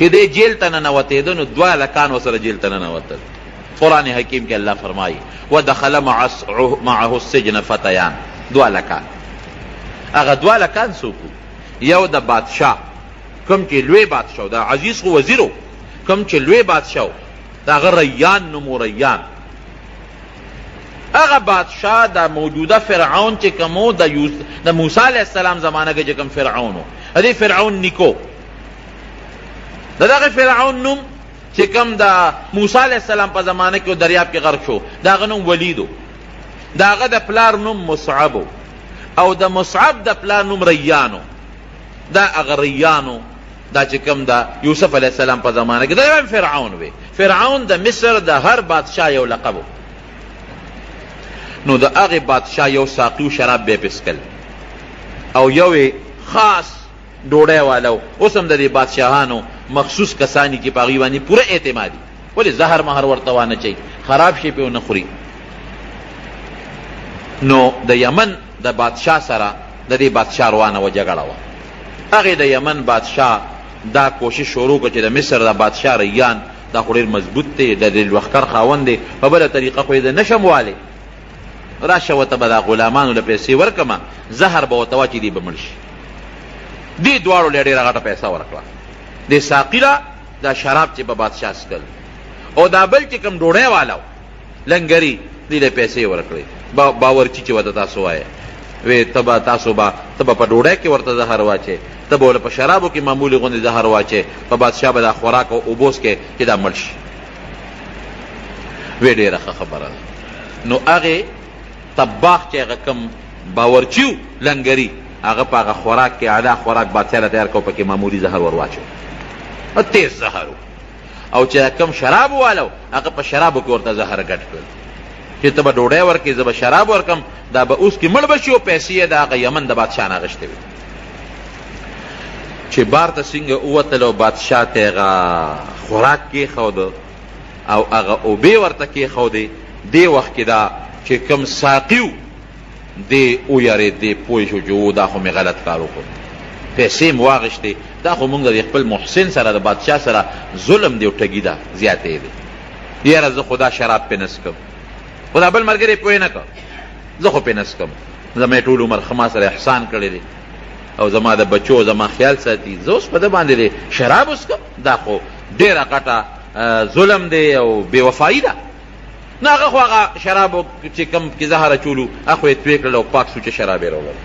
چې دی جیل ته ننوتېده نو 2 هلکان ورسره جیل ته ننوتل. قرآن حکیم کې الله فرمایي ودخل معه السجن فتیان، 2 هلکان. هغه 2 هلکان څوک؟ یو د بادشاه کوم چې لوی بادشاه، د عزیز خو وزیرو، کوم چې لوی بادشاه د هغه ریان نومو. ریان هغه بادشاه د موجوده فرعون چې کومو د موسی علیه السلام زمانه کې چې کوم فرعون و، د دې فرعون نیکو، د دغه فرعون نوم چې کوم د موسی علیه السلام په زمانه کې دریاب کې غرق شو، د هغه نوم ولیدو، د هغه د پلار نوم مصعبو، او د مصعب د پلار نوم ریانو. دا هغه ریانو دا چې کوم د یوسف علیه السلام په زمانه کې دا فرعون وی. فرعون د مصر د هر بادشاه یو لقب و. نو د هغې بادشاه یو ساقي و شراب به یې پسکل، او یو خاص ډوډۍ والا و. اوس هم د دې بادشاهانو مخصوص کسانی کې په هغوی باندې پوره اعتمادي، ولې زهر مهر ورته وانه چي، خراب شي پې ونه خوري. نو د یمن د بادشاه سره د دې بادشاه روانه وه، جګړه وه. هغې د یمن بادشاه دا کوشش شروع کړه چې د مصر د بادشاه ریان دا خو ډېر مضبوط دی، د دې لښکر خاوند دی، په بله طریقه خو یې د نشم والی، راشه ورته به دا غلامانو له پیسې ورکړمه، زهر به ورته واچي دی به مړ شي. دې دواړو له ډېره غټه پیسه ورکړه. دې ساقي له دا شراب چې په بادشاه څکل، او دا بل چې کوم ډوډۍ والا و لنګري، دې له پیسې ورکړې. باورچي چې ورته تاسو وایه وی ته به په ډوډۍ کې ورته زهر واچې، ته به په شرابو کې معمولي غوندې زهر واچې، په بادشاه به دا خوراک او اوبوس کې چې دا مړ شي. وی ډېره ښه خبره ده. نو هغې طباخ چې هغه کوم باورچي و لنګري، هغه په هغه خوراک کې اعلی خوراک بادشاه له تیار کو، پکې معمولي زهر ور واچو، تیز زهر و. او چې کوم شراب والا و هغه په شرابو کې ورته زهر ګډ کړل چې ته به ډوډۍ ورکړې، زه به شراب ورکړم، دا به اوس کې مړ به شي، او پیسې یې د هغه یمن د بادشاه نه اخیستې وې. چې بار ته څنګه ووتل او بادشاه ته هغه خوراک کېښوده او هغه اوبې ورته کېښودې، دې وخت کې دا چې کوم ساقي و دې ویارېد، دې پوه شو چې دا خو مې غلط کار وکړ، پیسې مې واخیستې، دا خو مونږ د خپل محسن سره د بادشاه سره ظلم دی او ټګي ده، زیاتې دی. یاره زه خو دا شراب پې نه څکم، خو دا بل ملګری پوه نه کړ، زه خو پې نه څکم، زما یې ټول عمر ښه ما سره احسان کړی دی او زما د بچو زما خیال ساتي، زه اوس په ده باندې شراب وڅکم، دا خو ډېره غټه ظلم دی او بې وفایي ده. نه هغه خو هغه شرابو چې کوم کې زهر اچولو هغه خو یې توی کړل او پاک سوچه شراب یې راوړل،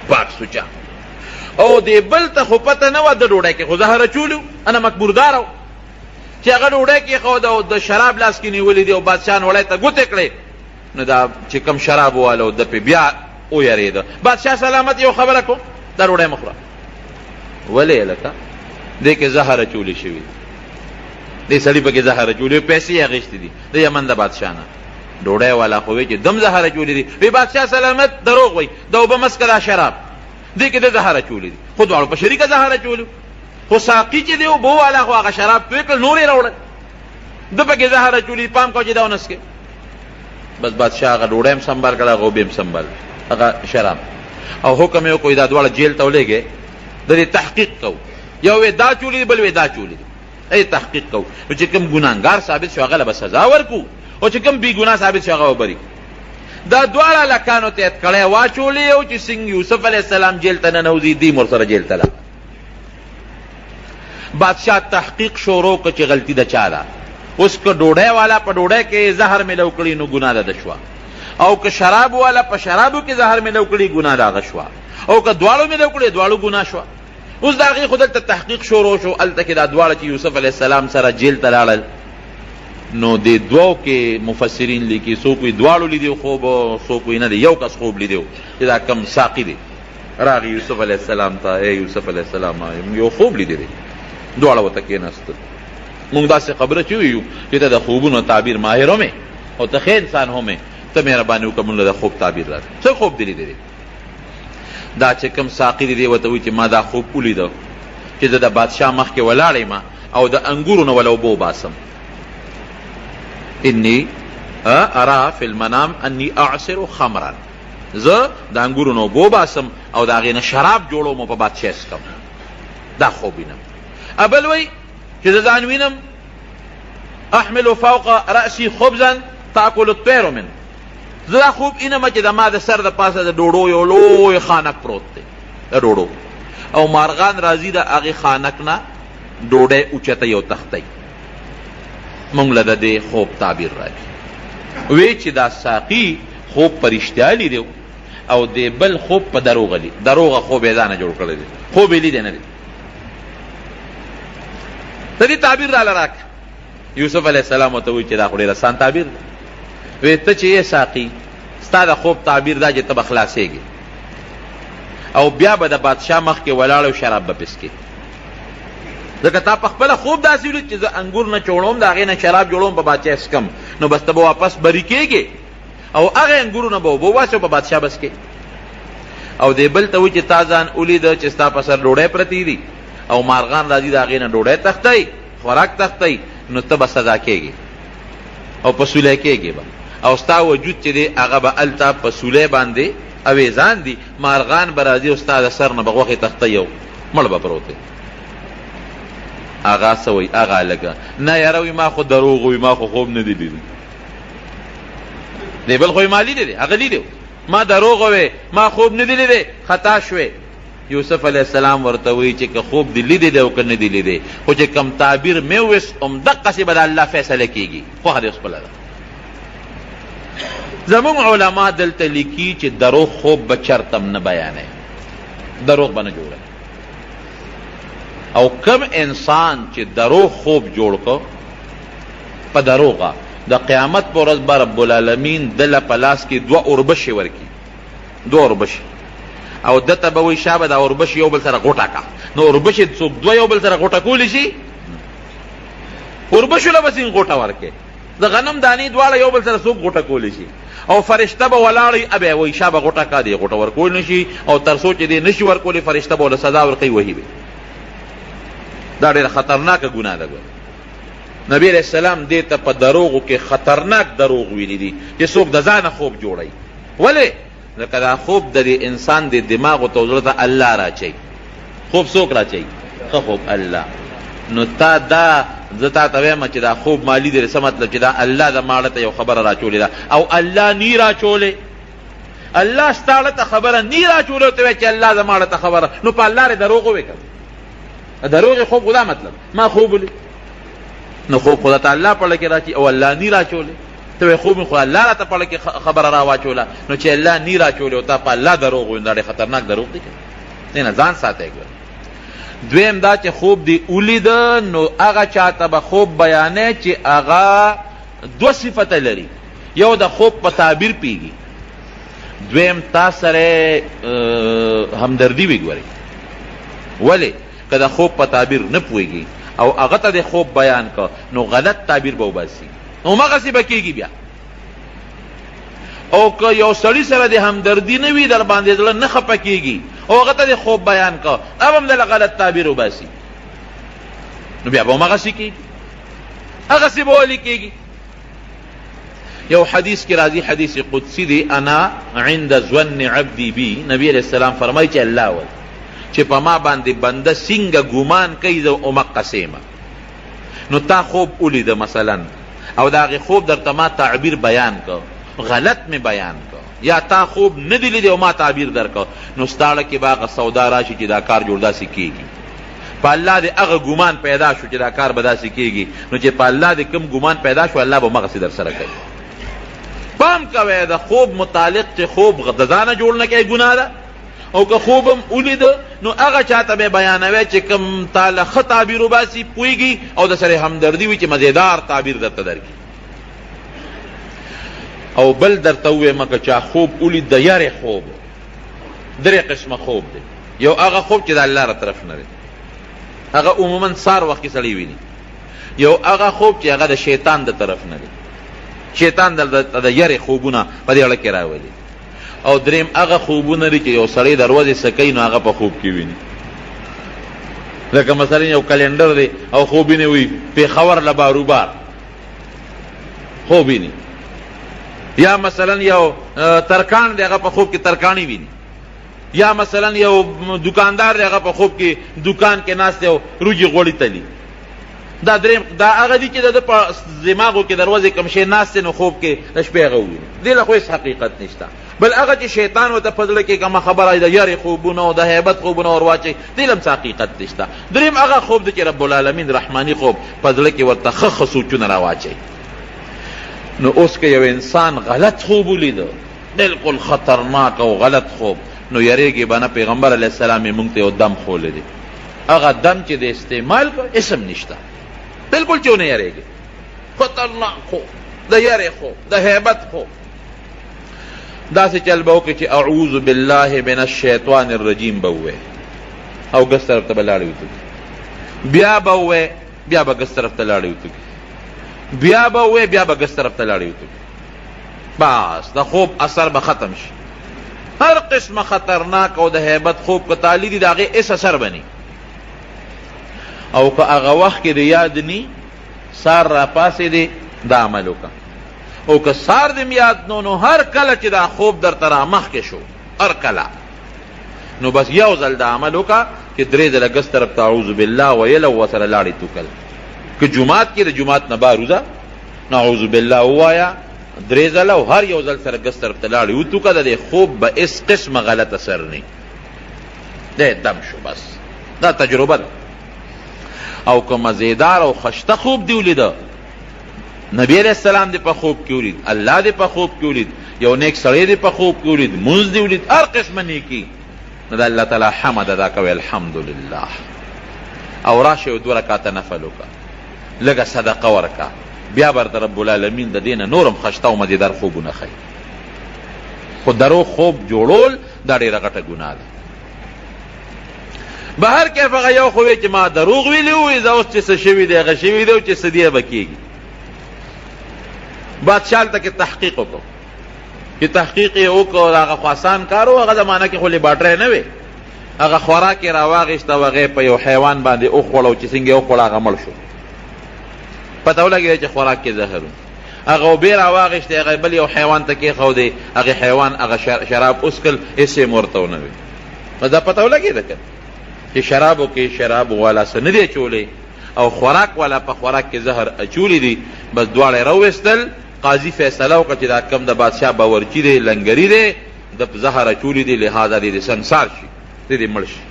پاک سوچه. او دې بل ته خو پته نه وه د ډوډۍ کې خو زهر اچولو، انا مکبوردار و چې هغه ډوډۍ کېښوده او د شراب لاس کې نیولي دي او بادشاه نوړی ته ګوتې کړې، نو دا چې کوم شراب والا د پې بیا ویرېده. بادشاه سلامت یو خبره کو، دا ډوډۍ مه خوره. ولې هلکه دې کې زهر اچولې شوي، دې سړي پکې زهر اچولې، پیسې یې اخیستې دي د یمن د بادشاه نه. ډوډۍ والا خو وایي چې دم زهر اچولې دي، وی بادشاه سلامت دروغ وایي، د اوبه مسکه دا شراب، دې کې د زهر اچولې دي، خو دواړو په شریکه زهر اچولو، خو ساقي چې دی اوبه والا خو هغه شراب توی کړل، نور یې راوړل، ده پکې زهر اچولې، پام کوه چې دا ونه څکې. بس بادشاه هغه ډوډۍ هم سنبال کړه، هغه اوبې هم سنبال هغه شراب، او حکم یې وکړو دا دواړه جیل ته ولېږئ، د دې تحقیق کوو، یو وی دا چولې دي بل وی دا چولې دي، ای تحقیق کوو. نو چې کوم ګناهګار ثابت شو هغه له به سزا ورکو، او چې کوم بې ګناه ثابت شو هغه به بري. دا دواړه هلکانو ته یې کړی واچولې، او چې څنګه یوسف علیه السلام جیل ته ننوځي دې م ورسره جیل ته لاړ. بادشاه تحقیق شروع کړ چې غلطي د چا ده. اوس که ډوډۍ والا په ډوډۍ کې زهر میلو کړي نو ګناه ده شوه، او که شراب والا په شرابو کې زهر میلو کړي ګناه ده هغه شوه، او که دواړو میلو کړي دواړو ګناه شوه. اوس د هغې خو دلته تحقیق شروع شو، هلته کې دا دواړه چې یوسف علیه السلام سره جیل ته لاړل، نو دې دوو کې مفسرین لیکي څوک وایي دواړو لیدي خوب، څوک وایي نه دی یو کس خوب لیدی چې دا کم ساقي دی راغی یوسف علیه السلام ته، ای یوسف علیه السلام یو خوب لیدی دی، دواړه ورته کېناستل. مونږ داسې خبره چې ویو چې ته د خوبونو تعبیر ماهر هم او ته ښه انسان هم، ته مهرباني وکړه مونږ له د خوب تعبیر راکړه، څه خوب دی لیدلی؟ دا چې کوم ساقي دی دی ورته وایي چې ما دا خوب ولیده چې زه د بادشاه مخکې ولاړ یم او د انګورو نه وله اوبه وباسم، انی ارا فی المنام انی اعصر خمرا، زه د انګورو نه اوبه وباسم او د هغې نه شراب جوړوم او په بادشاه څکم، دا خوب وینم. ابل وی چې د ځان وینم احمل فوق رأسي خبزا تاكل الطير منه، زه دا خوب اینم چې د ما د سر د پاسه د ډوډو یو لوی خانک پروت دی، د ډوډو او مارغان راځي د هغې خانک نه ډوډۍ اوچته یو تختی. مونږ له د دې خوب تعبیر راکړي وی چې دا ساقي خوب په رښتیا لیدی او د بل خوب په دروغه خوب یې ځانه جوړ کړی دی، خوب یې لیدی نه دی. د دې تعبیر راله راکړه. یوسف علیه السلام ورته وایي چې دا خو ډېر اسان تعبیر دی. وی ته چې یې ساقي ستا د خوب تعبیر دا چې ته به خلاصېږي او بیا به د بادشاه مخکې ولاړ او شراب به پسکې، ځکه تا په خپله خوب داسې ولید چې زه انګور نه چوړوم د هغې نه شراب جوړوم په بادشاه څکم، نو بس ته به واپس بری کېږې او هغې انګورونه به اوبه واسې او په بادشاه بس کې. او دې بل ته وایي چې تا ځان ولیده چې ستا په سر ډوډۍ پرتې دي او مارغان راځي د هغې نه ډوډۍ تختی خوراک تختی، نو ته به سزا کېږې او په سولی کېږې به او ستا وجود چې دی هغه به هلته په سولی باندې اویزان دي، مارغان به راځي او ستا د سر نه به غوښې تختی او مړ به پروت دی. هغه څه وایي هغه هلکه نه یاره وایي ما خو دروغ وایي، ما خو خوب نه دی لیدلی. دی بل خو یې ما لیدی دی، هغه لیدی ما دروغ وایي، ما خوب نه دی لیدی، خطا شوې. یوسف علیه السلام ورته وایي چې که خوب دی لیدی دی او که نه دی لیدی، خو چې کم تعبیر مې وویست همدقسې به د الله فیصله کېږي، خوښه دې خپله ده. زمونږ علما دلته لیکي چې دروغ خوب به چرتم نه بیانوي، دروغ به نه جوړوي. او کم انسان چې دروغ خوب جوړ کو په دروغه د قیامت په ورځ به رب العالمین دله په لاس کې 2 اوربشې ورکړي، 2 اوربشې، او دته به وایي شابه دا اوربشې یو بل سره غوټه کا. نو اوربشې څوک 2 یو بل سره غوټه کولی شي؟ اوربشو له به څنګه غوټه ورکړي؟ د غنم دانې دواړه یو بل سره څوک غوټه کولی شي؟ او فرشته به ولاړی ابه وایي شابه غوټه کا دی، غوټه ورکول نشي او تر څو چې دی نشي ورکولی فرشته به ورله سزا ورکوي وهي به. دا ډېره خطرناکه ګناه ده. نبی علیہ السلام دې ته په دروغو کې خطرناک دروغ ویلي دي چې څوک د ځانه خوب جوړوي. ولې؟ ځکه دا خوب د دې انسان د دماغ او زړه ته الله راچوي. خوب څوک راچوي؟ ښه خوب الله. نو تا دا زه تا ته وایم چې دا خوب مالی دی، څه مطلب چې دا الله د ماړه ته یو خبره راچولې ده او الله نی راچولې. الله ستاړه ته خبره نی راچولې ته وایي چې الله د ماړه ته خبره، نو په الله رې دروغ وکړه. دروغ خوب خدا مطلب ما خوب ولې، نو خوب خدا ته الله په لکه راچی او الله نی راچولې. ته خوب خو الله راته په لکه خبره را واچوله، نو چې الله نی راچولې او تا په الله دروغ وایې، دا خطرناک دروغ دی. نه ځان ساتئ. دویم دا چې خوب دی ولید، نو هغه چاته به خوب بیانې چې هغه 2 صفته لري. یو د خوب په تعبیر پیږي، دویم تا سره همدردي وګوري. ولی که د خوب په تعبیر نه پوهېږي او هغه ته د خوب بیان که نو غلط تعبیر به وباسي، نو همغسې به کېږي بیا. او که یو سړي سره د همدردي نه وي در باندې زړه نه خفه کېږي او هغه ته د خوب بیان که اب هم دله غلط تعبیر وباسي، نو بیا به همغسې کېږي، هغسې به ولې کېږي. یو حدیث کې راځي، حدیث قدسی دی، انا عند ظن عبدی بی. نبی علیہ السلام فرمایي چې الله وایي چې په ما باندې بنده څنګه ګمان کوي زه همقسې یم. نو تا خوب ولیده مثلا او د هغې خوب درته ما تعبیر بیان که، غلط مې بیان که، یا تا خوب نه دی لیدی او ما تعبیر درکه، نو ستاړه کې به هغه سودا راشي چې دا کار جوړ داسې کېږي. په الله د هغه ګمان پیدا شو چې دا کار به داسې کېږي، نو چې په الله د کوم ګمان پیدا شو الله به همغسې در سره کوي. پام کوئ د خوب متعلق چې خوب د ځانه جوړ نه کوي ګناه ده، او که خوبم ولیده نو هغه چاته به بیانوي چې کوم تاله ښه تعبیر وباسي پوهېږي او د سره همدردي وي چې مزیدار تعبیر درته درکړي. او بل درته ووایم که چا خوب ولید د یارې خوب، 3 قسمه خوب دی. یو هغه خوب چې د الله را طرف نه دی، هغه عموما سار وخت کې سړی ویني. یو هغه خوب چې هغه د شیطان د طرف نه دی، شیطان د یارې خوبونه په دې اړه کې راولي. او دریم هغه خوبونه لري چې یو سړی دروازې سکی نو هغه په خوب کې ویني. لکه مثلا یو کلندر دی او خوب ویني وي پېښور له باروبار خوب ویني، یا مثلا یو ترکان دی هغه په خوب کې ترکانی ویني، یا مثلا یو دکاندار دی هغه په خوب کې دکان کې ناست دی او روجي غوړي تلی. دا دریم دا هغه دي چې د په دماغو کې دروازې کوم شی ناست نو خوب کې د شپې هغه وویني. دې له خو هېڅ حقیقت نشته. بل هغه چې شیطان ورته په زړه کې کومه خبره د یارې خوبونه او د هیبت خوبونه ور واچوي دې له هم څه حقیقت نشته. دریم هغه خوب دی چې رب العالمین رحماني خوب په زړه کې ورته ښه سوچونه راواچوي. نو اوس که یو انسان غلط خوب ولیده بالکل خطرناک او غلط خوب نو یریږي به نه. پیغمبر علیه السلام یې موږ ته یو دم ښولی دی. هغه دم چې د استعمال کو اسم نشته بالکل چې ونه یریږي. خطرناک خوب د یارې خوب د هیبت خوب داسې چل به وکړي چې اعوذ بالله من الشیطان الرجیم به ووایې او ګس طرف ته به لاړې وتوږي. بیا به ووایې بیا به ګس طرف ته لاړې وتوږي. بیا به ووایې بیا به ګس طرف ته لاړې وتوږي. بس د خوب اثر به ختم شي. هر قسمه خطرناک او د هیبت خوب که تعالی دي د هغې هېڅ اثر به ني. او که هغه وخت کې د یاد ني سار را پاسېدې دا عمل وکړه. او که سار دې یاد نو هر کله چې دا خوب درته را مخکې شو هر کله نو بس یو ځل دا عمل وکړه چې 3 ځله ګس طرف ته اعوذ بالله ویل او ورسره لاړې توکل. که جومات کې د جومات نه بار وځه نو اعوذ بالله ووایه 3 ځله او هر یو ځل سره ګس طرف ته لاړې وتوکه. د دې خوب به هېڅ قسمه غلط اثر نه دی دم شو. بس دا تجربه ده. او که مزیدار او خشته خوب دی ولیده نبی علیہ السلام دی په خوب کې ولید الله دی په خوب کې ولید یو نیک سړی دی په خوب کې ولید مونځ دی ولید هر قسمه نیکي نو د الله تعالی حمد ادا کوي الحمدلله. او راشه یو 2 رکعاته نفل وکړه لږه صدقه ورکړه بیا برته رب العالمین د دې نه نورم خشته او مزیدار خوبونه ښیي. خو درو خوب جوړول دا ډېره غټه ګناه ده. به هر کیف هغه یو خو وی چې ما دروغ ویلي وي زه اوس چې څه شوي دی هغه شوي دی او چې څه دی به کېږي. بادشاه هلته کې تحقیق وکړو چې تحقیق یې وکړو هغه خو اسان کار و. هغه زمانه کې خو لیباټرۍ نه وې. هغه خوراک یې راواغېسته او هغې په یو حیوان باندې وخوړه او چې څنګه یې وخوړه هغه مړ شو. پته ولګېده چې خوراک کې زهر و. هغه اوبې راواغېستې هغه بل یو حیوان ته کېښودې هغې حیوان هغه شراب وڅښل هېڅ یې ورته ونه وې. نو دا پته ولګېده که چې شرابو کې شراب والا څه نه دی اچولی او خوراک والا په خوراک کې زهر اچولی دي. بس دواړه یې راوویستل. قاضي فیصله وکړه چې دا کم د بادشاه باورچي دی لنګري دی د زهر اچولی دی لہذا دی سنګسار شي دی مړ شي.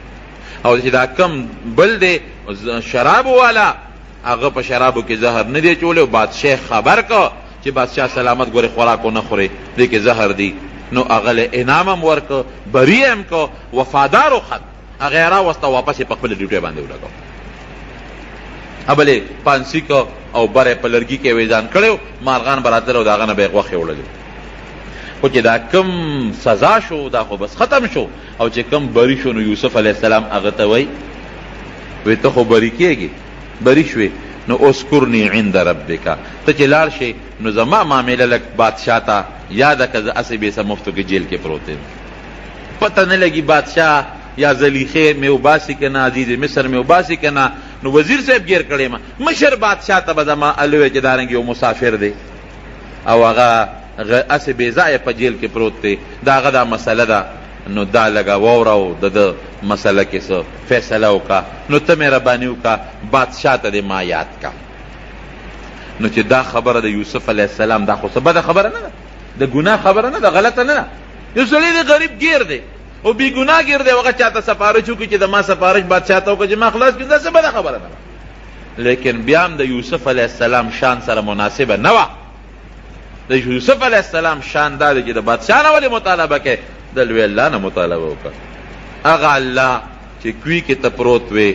او چې دا کم بل دی شرابو والا هغه په شرابو کې زهر نه دی اچولی او بادشاه خبر که چې بادشاه سلامت ګورې خوراک ونه خورې دې کې زهر دی نو هغه له انعام هم ورکه بری هم که وفادار و خط هغه یې راوسته واپس یې په خپله ډیوټۍ باندې ولګو. بلې پانسي که او بره په لرګي کې یې ځان کړی مارغان به راتلل او د هغه نه به یې غوښې وړلې. خو چې دا کم سزا شو دا خو بس ختم شو. او چې کم بری شو نو یوسف علیه السلام هغه ته وایي وی ته خو بری کېږي بری شوې نو اذکرني عند ربک ته چې لاړ شې نو زما معامله لږ بادشاه ته یاده که زه هسې بېڅه مفتو کې جیل کې پروت یم. پته نه لګي بادشاه یا زلیخې مې وباسي که نه عزیز مصر مې وباسي که نه نو وزیر صاحب گیر کړی ما مشر بادشاه ته به زما الوی چې دارنګ یو مسافر دی او هغه هسې بې ځایه په جیل کې پروت دی دا هغه دا مسله ده نو دا لږه واوره او د ده مسله کې څه فیصله وکړه نو ته مهرباني وکړه بادشاه ته دې ما یاد کا. نو چې دا خبره د یوسف علیه السلام دا خو څه بده خبره نه ده د ګناه خبره نه ده غلطه نه ده. یو سړی دی غریب گیر دی او بی گناه گیر دی هغه چاته سفارش وکړي چې د ما سفارش بادشاه ته وکړه چې ما خلاص کړي دا څه بده خبره نه ده. لیکن بیا هم د یوسف علیه السلام شان سره مناسبه نه وه. د یوسف علیه السلام شان دا دی چې د بادشاه نه ولې مطالبه کوې د لوی الله نه مطالبه وکړه. هغه الله چې کوی کې ته پروت وې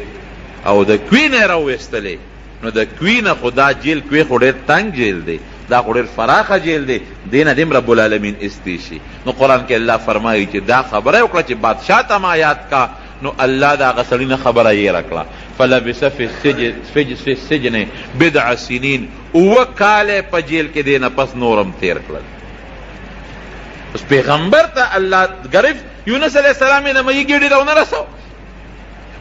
او د کوی نه یې راوویستلې نو د کوی نه خو دا جیل کوی خو ډېر تنګ جیل دی دا خو ډېر فراخه جیل دی دې نه دې رب العالمین استی شي. نو قرآن کې الله فرمایي چې دا خبره وکړه چې بادشاه ته ما یاد کا نو الله د هغه سړي نه خبره یېره کړه. فلبث فی السجن 7 سنین 7 کاله په جیل کې دې نه پس نورم تیر کړل. اوس پیغمبر ته الله گرفت یونس علیه السلام یې نه مهي ګېډې راونه رسو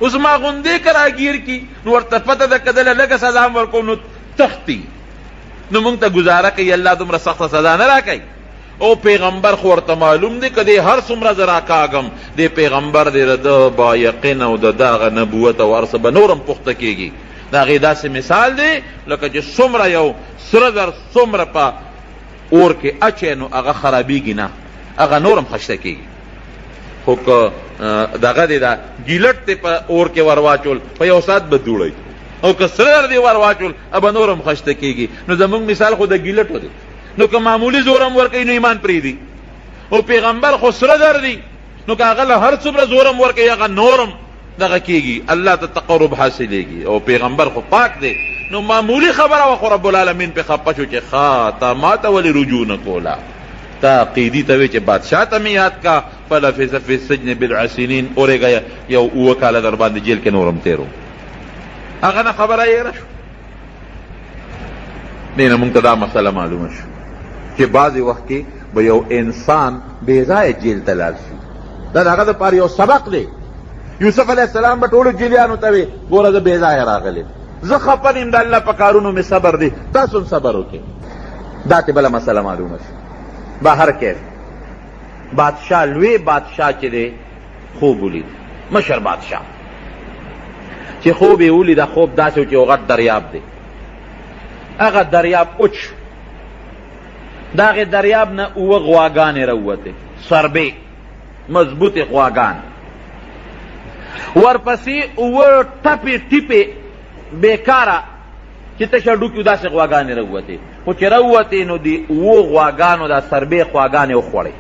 اوس ما غوندې که راګیر کي نو ورته پته ده که دله لږه سزا هم ورکوو نو تښتي نو مونږ ته ګزاره کوي الله دومره سخته سزا نه راکوي. او پیغمبر خو ورته معلوم دی که دی هر څومره زه راکاږم دی پیغمبر دی د با یقین او د دغه نبوت او هر څه به نورم پخته کېږي د هغې داسې مثال دی لکه چې څومره یو سره زر څومره په اور کې اچی نو هغه خرابېږي نه هغه نورم خشته کېږي خو که دغه دی دا ګیلټ دی په اور کې ور واچول په یو ساعت به دوړی او که سره زر دی ور واچول به نورم خشته کېږي نو زمونږ مثال خو د ګیلټو دی نو که معمولی زورم ورکوي نو ایمان پرېږدي او پیغمبر خو سره زر دی نو که هغه له هر څومره زورم ورکوي هغه نورم دغه کېږي الله ته تقرب حاصلېږي او پیغمبر خو پاک دی نو معمولی خبره وه خو رب العالمین پې خفه شو چې ښه تا ما ته ولې رجوع نه کوله تا قیدي ته وی چې بادشاه ته مې یاد کا فلبث فی السجن بضع سنین اورېږه یو اووه کاله در باندې جیل کې نورم تېرو هغه نه خبره یېره شو دې نه مونږ ته دا مسله معلومه شو چې بعضې وخت کې به یو انسان بې ځایه جیل ته لاړ شي دا د هغه دپاره یو سبق دی یوسف علیه السلام به ټولو جیلیانو ته وی ګوره زه بې ځایه راغلی زه خفه نیم د الله په کارونو مې صبر دی تاسو هم صبر وکړئ دا ته بله مسله معلومه شي بهر کیف بادشاه لوی بادشاه چې دی خوب ولید مشر بادشاه چې خوب یې ولیده خوب داسې و چې یو غټ دریاب دی هغه دریاب اوچ د هغې دریاب نه اووه غواګانې راووتې سربې مضبوطې غواګانې ورپسې اووه ټپې ټیپې بېکاره چې تشه ډوکي داسې غواګانې راووتې خو چې راووتې نو د اووه غواګانو دا سربې غواګانې وخوړې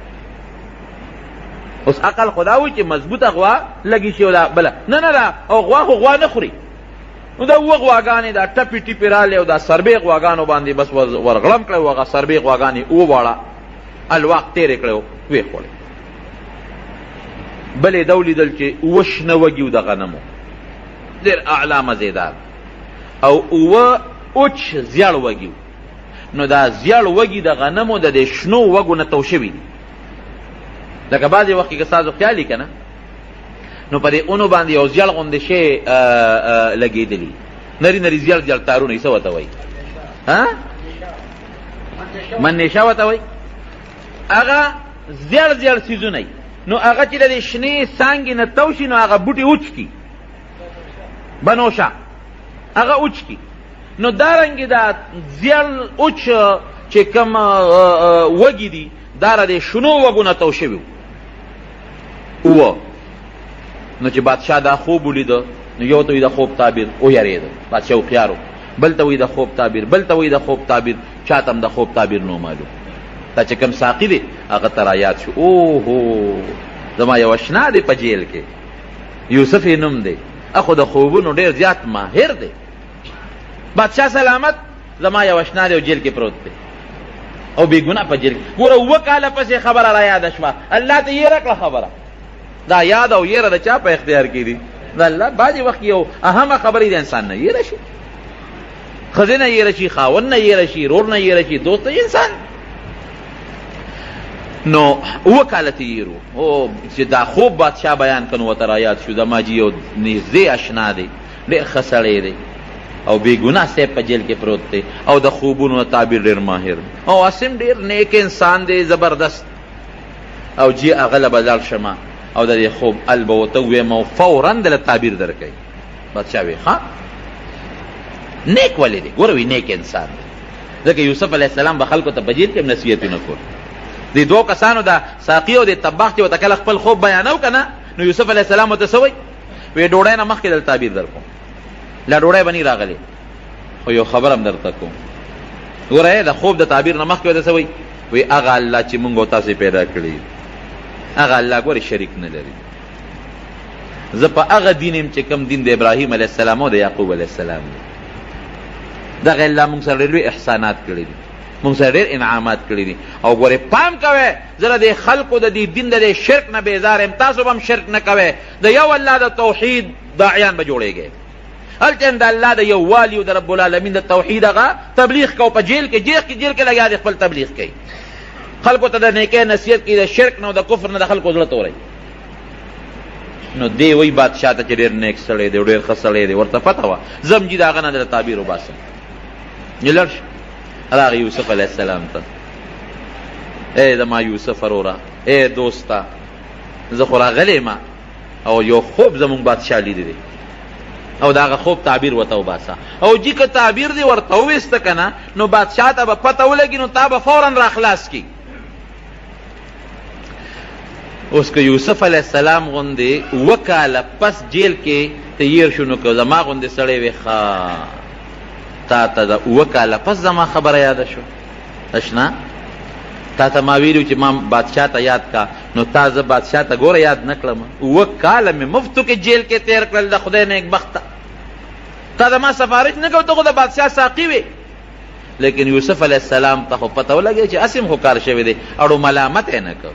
اوس عقل خو دا وایي چې مضبوطه غوا لګي شي او دا بله نه نه دا او غوا خو غوا نه خوري نو دا اووه غواګانې دا ټپې ټیپې رالې او دا سربې غواګانو باندې بس ورغړم کړی و هغه سربې غواګانې وواړه الواق تېرې کړی ویې خوړې بلې دا ولیدل چې اووه شنه وږي و د غنمو ډېر اعلی مزېدار او اووه اوچ زیړ وږي نو دا زیړ وږي د غنمو د دې شنو وږو نه تو شوي دي لکه بعضې وخت کې که ستاسو خیال که نه نو په دې اونو باندې یو زیړ غوندې شی لګېدلي نري نري زیړ زیړ تارونه یې څه ورته وایي منیشه ورته وایي هغه زیړ زیړ څیزونه نو هغه چې د دې شنې څانګې نه تو شي نو هغه بوټي اوچ کي بنوشه هغه اوچ کی نو دارنګې دا زیړ اوچ چې کوم وږي دي دا د شنو وږو نه تو شوي اووه نو چې بادشاه دا خوب ولیده نو یو ته وایي د خوب تعبیر ویرېده بادشاه هوښیار بل ته وایي د خوب تعبیر بل ته وایي د خوب تعبیر چاته هم د خوب تعبیر نو معلوم دا چې کوم ساقي دی هغه ته رایاد شو اوهو زما یو اشنا دی په جیل کې یوسف یې نوم دی اخو د خوبونو ډېر زیات ماهر دی بادشاه سلامت زما یو اشنا دی او جیل کې پروت دی او بې ګناه په جیل کې ګوره اووه کاله پسې خبره را یاده شوه الله ته یېره کړه خبره دا یاد او یېره د چا په اختیار کې دي د الله بعضې وخت یو اهمه خبرې د انسان نه یېره شي ښځې نه یېره شي خاوند نه یېره شي رور نه یېره شي دوست انسان نو اووه کاله ته یېرو او چې دا خوب بادشاه بیان کړ نو ورته را یاد شو زما جي یو نږدې اشنا دی ډېر ښه سړی دی او بې ګناه صاحب په جیل کې پروت دی او د خوبونو تعبیر ډېر ماهر او اسیم ډېر نیک انسان دی زبردست او جي هغه له به لاړ شمه او د دې خوب ال به ورته ووایم او فورا دله تعبیر درکوي بادشاه وی ښه نیک ولې دی ګوره وی نیک انسان دی ځکه یوسف علیه السلام به خلکو ته په جیل کې هم نصیحتونه کول دې دوو کسانو د ساقي او د طباخ چې ورته کله خپل خوب بیانو که نه نو یوسف علیه السلام ورته څه وایي وی ډوډۍ نه مخکې دل تعبیر در کوم لا ډوډۍ به نه راغلې خو یو خبر هم درته کوم ګوره د خوب د تعبیر نه مخکې ورته څه وایي وی هغه الله چې مونږ او تاسې پیدا کړي هغه الله ګورې شریک نه لري زه په هغه دین یم چې کوم دین د ابراهیم علیه السلام او د یعقوب علیه السلام دی دغه الله مونږ سره ډېر لوی احسانات کړي دي مونږ سره ډېر انعامات کړي دي او ګورې پام کوئ زه د دې خلکو د دې دین د دې شرک نه بیزار یم تاسو به هم شرک نه کوئ د یو الله د توحید داعیان به جوړېږئ هلته هم د الله د یووالي او د رب العالمین د توحید هغه تبلیغ کو په جیل کې جیل کې لګیا دی خپل تبلیغ کوي خلکو ته د نیکۍ نصیحت کوي د شرک نه او د کفر نه د خلکو زړه توروي نو دی وایي بادشاه ته چې ډېر نیک سړی دی ډېر ښه سړی دی ورته پته وه زم جي د هغه نه د تعبیر وباسم لړ راغی یوسف علیه السلام ته اے زما یوسف وروره، اے دوسته، زه خو راغلی ما او یو خوب زمونږ بادشاه لیدی دی او د هغه خوب تعبیر ورته وباسه، او جی که تعبیر دی ورته وویسته که نه نو بادشاه ته به پته ولګي، نو تا به فورا را خلاص کی. اوس که یوسف علیه السلام غوندې 2 کاله پس جیل کې تیر شو، نو که زما غوندې سړی وي ښه تا ته د 2 کاله پس زما خبره یاده شو. اشنا تا ته ما ویلو چې ما بادشاه ته یاد کا، نو تا زه بادشاه ته ګوره یاد نه کړم. 2 کاله مې مفتو کې جیل کې تیر کړل، د خدای نیکبخته تا د ما سفارش نه کو، ته خو د بادشاه ساقي وې. لیکن یوسف علیه السلام ته خو پته ولګی چې اسیم خو کار شوی دی، اړو ملامت یې نه کو،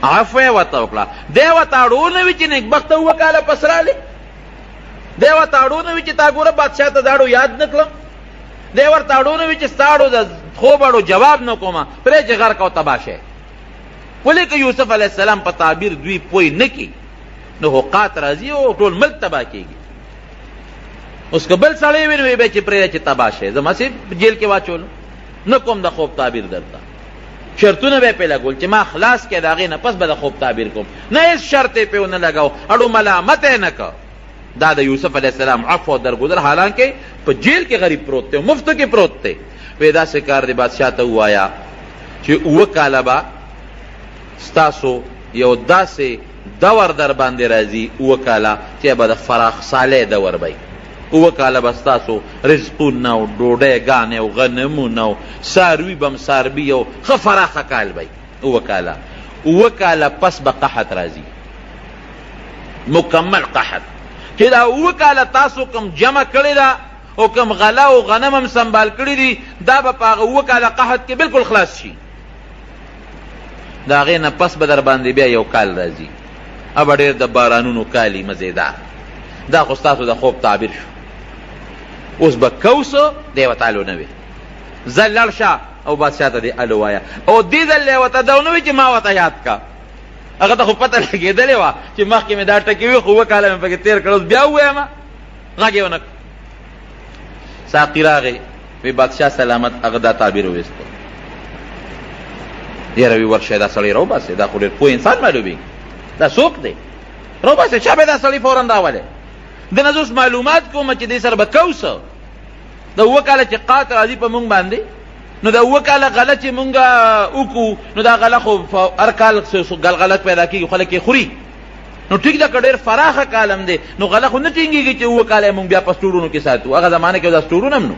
عفو یې ورته وکړه. دی ورته اړو نه وي چې نیکبخته 2 کاله پس راغلی، دی ورته اړو نه وي چې تا ګوره بادشاه ته دا اړو یاد نه کړم، دی ورته اړو نه وي چې ستا اړو د خوب اړو جواب نه کومه، پرې چې غرق او تباه شي. ولې که یوسف علیه السلام په تعبیر دوی پوی نه کی نو حقات راځي او ټول ملک تباه کېږي. اوس که بل سړی وي نو به چې پرې چې تباه شي، زما سي جیل کې واچولو نه کوم د خوب تعبیر درته، شرطونه به پې لګول چې ما خلاص کړې د هغې نه پس به د خوب تعبیر کوم، نه هېڅ شرط یې پې ونه لګاو، اړو ملامت یې نه که. دا د یوسف علیه السلام عفو درګذر، حالانکه په جیل کې غریب پروت دی، مفتو کې پروت دی. وی داسې کار دی بادشاه ته ووایا چې 2 کاله به ستاسو یو داسې دور در باندې راځي، 2 کاله چې به د فراخ سالی دور بی، 2 کاله به ستاسو رزقونه او ډوډۍ ګانې او غنمونه او څاروي به م څاروي او ښه فراخه کال بی. 2 کاله 2 کاله پس به قحط راځي، مکمل قحط، چې دا 2 کاله تاسو کوم جمع کړې ده او کوم غله او غنم هم سنبال کړي دي، دا به په هغه 2 کاله قحط کې بالکل خلاص شي. د هغې نه پس به در باندې بیا یو کال راځي، ابه ډېر د بارانونو کالي مزېدار. دا خو ستاسو د خوب تعبیر شو. اوس به کوسو دی ورته الو نه وي، ځه لړ شه او بادشاه ته دې الو وایه، او دې ځل یې ورته دا ونه وي چې ما ورته یاد کا، هغه ته خو پته لګېدلې وه چې مخکې مې دا ټکې وي، خو 2 کاله مې پکې تېر کړه، اوس بیا ووایم غږ یې ونه کړ. ساقي راغی، وی بادشاه سلامت، هغه دا تعبیر وویسته. یاره وی ورشه دا سړی راوباسئ، دا خو ډېر پوه انسان معلومېږي، دا څوک دی؟ راوباسئ، چا به دا سړی فورا راولئ. د نه زه اوس معلومات کومه چې دې سره به کوسه د 2 کاله چې قات راځي په مونږ باندې، نو د 2 کاله غله چې مونږ وکړو نو دا غله خو هر کال غلغلت پیدا کېږي، خلک یې خوري. نو ټیک ده که ډېر فراخه کالم دی نو غله خو نه ټینګېږي چې 2 کاله مونږ بیا په سټورونو کې ساتو، هغه زمانه کې دا سټورونه هم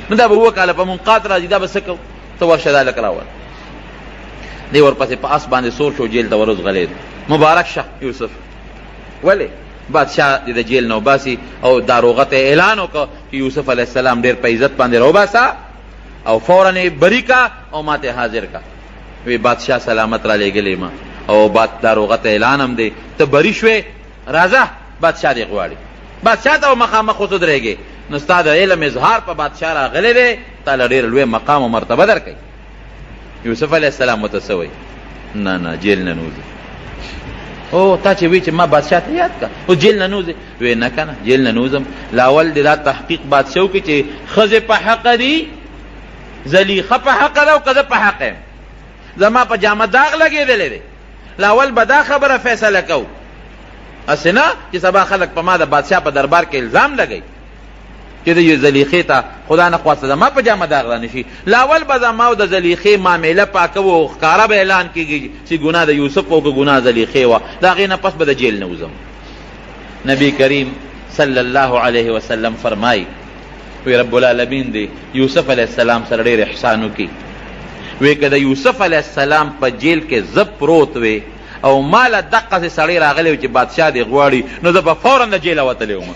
نو دا به 2 کاله په مونږ قات راځي، دا به څه کوو؟ ته ورشه دا لک راول. دی ورپسې په اس باندې سور شو، جیل ته ورځ غلی. مبارک شه یوسف. ولې بادشاه د جیل نه وباسي او داروغه ته اعلان وکړه چې یوسف علیه السلام ډېر په عزت باندې راوباسه او فورا یې بری کا او ما ته حاضر کا. وی بادشاه سلامت را لېږلی ما او داروغه ته اعلان هم دی، ته بری شوې، راځه بادشاه دې غواړي. بادشاه ته مخامخ ودرېږې نو ستا د علم اظهار په بادشاه راغلی دی، تا له ډېر لوی مقام او مرتبه درکوي. یوسف علیه السلام ورته څه وایي؟ نه نه جیل نه نوځي. او تا چې وی چې ما بادشاه ته یاد کا او جیل نه نوځي؟ وی نه که نه جیل نه نوځم، لاول دې دا تحقیق بادشاه وکړي چې ښځې په حقه دي، زلیخه په حقه ده او که زه په حقه یم، زما په جامه داغ لګېدلی دی. لاول به دا خبره فیصله کوو، هسې نه چې سبا خلک په ما د بادشاه په دربار کې الزام لګوي چې د زلیخې ته خدا نه خواسته زما په جامه داغ را نشي. لاول به زما او د زلیخې معامله پاکه و او ښکاره به اعلان کېږي چې ګناه د یوسف او که ګناه زلیخې وه، د هغې نه پس به د جیل نه وځم. نبی کریم صلی الله علیه وسلم فرمایي، وی رب العالمین دی یوسف علیه السلام سره ډېر احسان وکړي. وی که د یوسف علیه السلام په جیل کې زه پروت وی او ما له دقسې سړی راغلی و چې بادشاه دې غواړي، نو زه به فورا د جیله وتلی وم.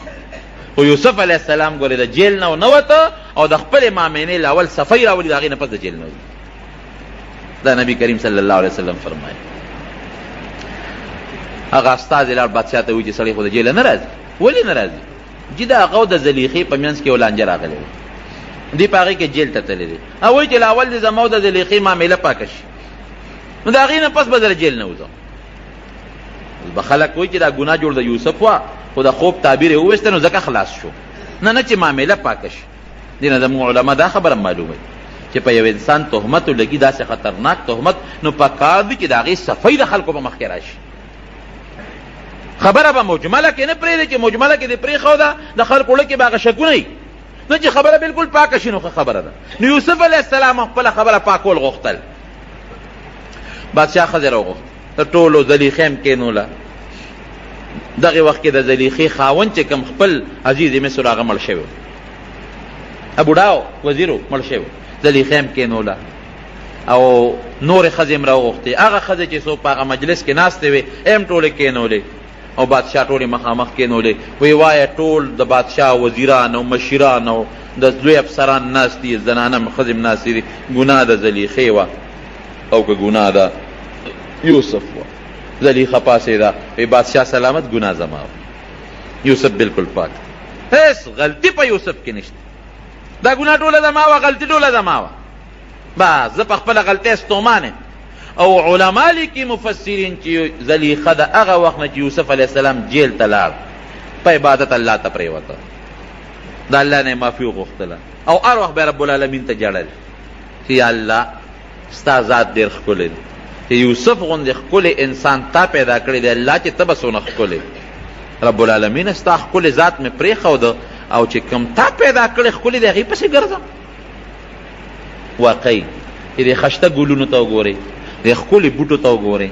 خو یوسف علیه السلام ګورې د جیل نه نه وته او د خپلې مامینې له اول صفۍ راولي، د هغې نه پس د جیل نه وځي. دا نبی کریم صلی الله علیه وسلم فرمایي. هغه استازی لاړ بادشاه ته وایي چې سړی خو د جیله نه راځي. ولې نه راځي؟ چې د هغه او د زلیخې په منځ کې یو لانجه راغلی وي، دی په هغې کې جیل ته تللی دی. او وایي چې لاول د زما او د زلیخې معامله پاکه شي، نو د هغې نه پس به زه د جیل نه وځم. به خلک وایي چې دا ګناه جوړ د یوسف وه، خو د خوب تعبیر یې وویسته نو ځکه خلاص شو. نه نه چې معامله پاکه شي. دې نه زموږ علما دا خبره معلوموي چې په یو انسان تهمت لګي داسې خطرناک تهمت، نو پکار دي چې د هغې صفۍ د خلکو په مخ کې راشي. خبره به مجمله کې نه پرېږدي چې مجمله کې دې پرېښوده د خلکو زړه کې به هغه شکونه وي، نو چې خبره بالکل پاکه شي نو ښه خبره ده. نو یوسف علیه السلام خپله خبره پاکول غوښتل. بادشاه ښځې راوغوښت، د ټولو زلیخې هم کېنوله. دغه وخت کې د زلیخې خاوند چې کوم خپل عزیز مصر هغه مړ شوی و، بوډا وزیر مړ شوی و، زلیخې هم کېنوله او نورې ښځې هم راوغوښتې. هغه ښځې چې څوک په هغه مجلس کې ناستې وې هم ټولې کېنولې او بادشاه ټولې مخامخ کېنولې. وی وایه ټول د بادشاه وزیران او مشیران او د لوی افسران ناست دي، زنانه ښځې هم ناستې دي. ګناه د زلیخې وه او که ګناه د یوسف وه. زلیخه پاسېده، وی بادشاه سلامت، ګناه زما وه، یوسف بالکل پاک، هیڅ غلطي په یوسف کې نشته، دا ګناه ټوله زما وه، غلطي ټوله زما وه، بس زه په خپله غلطۍ ستومان یم. او علما لیکي مفسرین چې زلیخه د هغه وخت نه چې یوسف علیه السلام جیل ته لاړ په عبادت الله ته پرېوته، د الله نه یې معافي وغوښتله او هر وخت به رب العالمین ته جړل چې یا الله ستا ذات ډېر ښکلی دی، چې یوسف غوندې ښکلی انسان تا پیدا کړی دی الله، چې ته به څونه ښکلی رب العالمین، ستا ښکلی ذات مې پرېښوده او چې کوم تا پیدا کړی ښکلی دی هغې پسې ګرځم. واقعي چې د خشته ګلونو ته وګورئ، د ښکلي بوټو ته وګورئ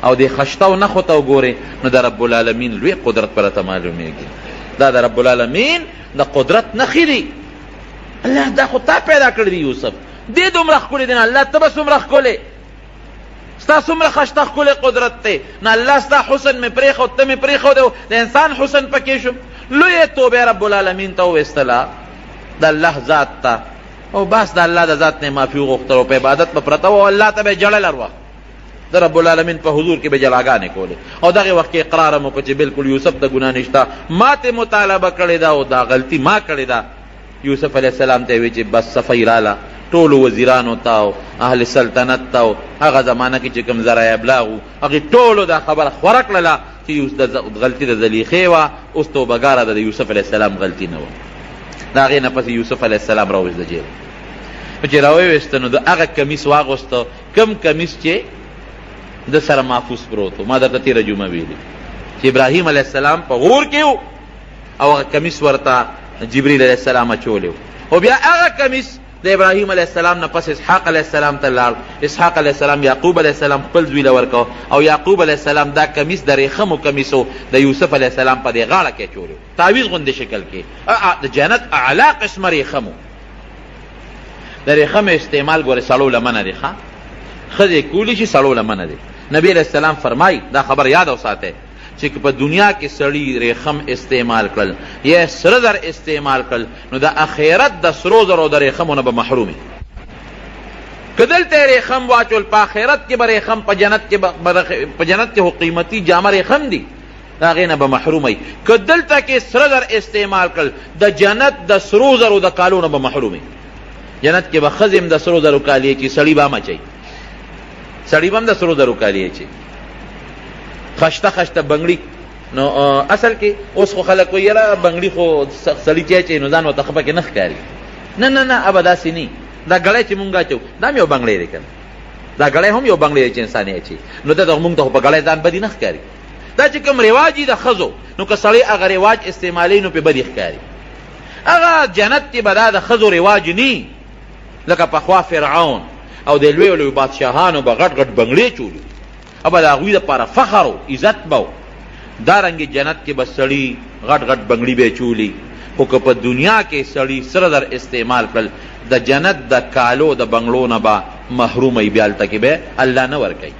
او د خشتو نښو ته وګورئ، نو د رب العالمین لوی قدرت به راته معلومېږي. دا د رب العالمین د قدرت نښې دي. الله دا خو تا پیدا کړی دی یوسف، دې دومره ښکلی دی، نه الله ته به څومره ښکلی، ستا څومره خشته ښکلی قدرت دی، نه الله ستا حسن مې پرېښود، ته مې پرېښود او د انسان حسن پکې شو. لویې توبې رب العالمین ته وویستله د الله ذات ته او بس د الله د ذات نه معافي وغوښتل او په عبادت به پرته و او الله ته به جړل هر وخت، د رب العالمین په حضور کې به جلاګانې کولې. او دغې وخت کې اقرار هم وکړه چې بالکل یوسف ته ګناه نشته، ما ته مطالبه کړې ده او دا غلطي ما کړې ده. یوسف علیه السلام ته وی چې بس صفۍ راله ټولو وزیرانو ته او اهل سلطنت ته او هغه زمانه کې چې کوم ذرایع ابلاغ وو هغې ټولو دا خبره خوره کړله چې غلطي د زلیخې وه، اوس توبهګاره ده، د یوسف علیه السلام غلطي نه وه. د هغې نه پسې یوسف علیه السلام راوویست د جیل. چې راوویسته نو د هغه کمیس واغوسته، کم کمیس چې د سره محفوظ پروت و. ما درته تېره جمعه ویلي چې ابراهیم علیه السلام په غور کې و او هغه کمیس ورته جبریل علیه السلام اچولی و. او بیا هغه کمیس د ابراهیم علیه السلام نه پس اسحاق علیه السلام ته لاړ. اسحاق علیه السلام یعقوب علیه السلام خپل زوی له ورکو او یعقوب علیه السلام دا کمیس د ریخمو کمیسو د یوسف علیه السلام په دې غاړه کې اچولی و، تعویض غوندې شکل کې، د جنت اعلی قسمه ریخمو. د ریخم استعمال ګورې سړو له منه دی، ښځې کولی شي، سړو له منه دی. نبی علیه السلام فرمایي، دا خبر یاد وساتئ، چې په دنیا کې سړي ریخم استعمال کړل یا سره زر استعمال کړل نو د اخرت د سرو زرو د ریخمو نه به محرومي. که دلته ریخم واچول په آخرت کې به ریخم، په جنت کې خو قیمتي جامه ریخم دي، د هغې نه به محروموي. که دلته کې سره زر استعمال کړل د جنت د سرو زرو د کالو نه به محرومي. جنت کې به ښځې هم د سرو زرو کالي اچي، سړي به هم اچوي، سړي به هم د سرو زرو کالي اچي، خشته خشته بنګړي. نو اصل کې اوس خو خلک وایي یاره بنګړي خو سړي چې اچوي نو ځان ورته ښه پکې نه ښکاري. نه نه نه، ابه داسې نه. دا ګړی چې مونږ اچو دا هم یو بنګړی دی که نه، دا ګړی هم یو بنګړی دی چې انسان یې اچوي، نو دا مونږ ته خو په ګړی ځان بدي نه ښکاري. دا چې کوم رواج دي د ښځو، نو که سړی هغه رواج استعمالوي نو پې بدي ښکاري. هغه جنت کې به دا د ښځو رواج نه، لکه پخوا فرعون او د لویو لویو بادشاهانو به غټ غټ بنګړې چولي او به د هغوی دپاره فخر و عزت به و. دارنګې جنت کې به سړي غټ غټ بنګړي به چولي. خو که په دنیا کې سړي سره در استعمال کړل د جنت د کالو د بنګړو نه به محروموي، بیا هلته کې به الله نه ورکوي.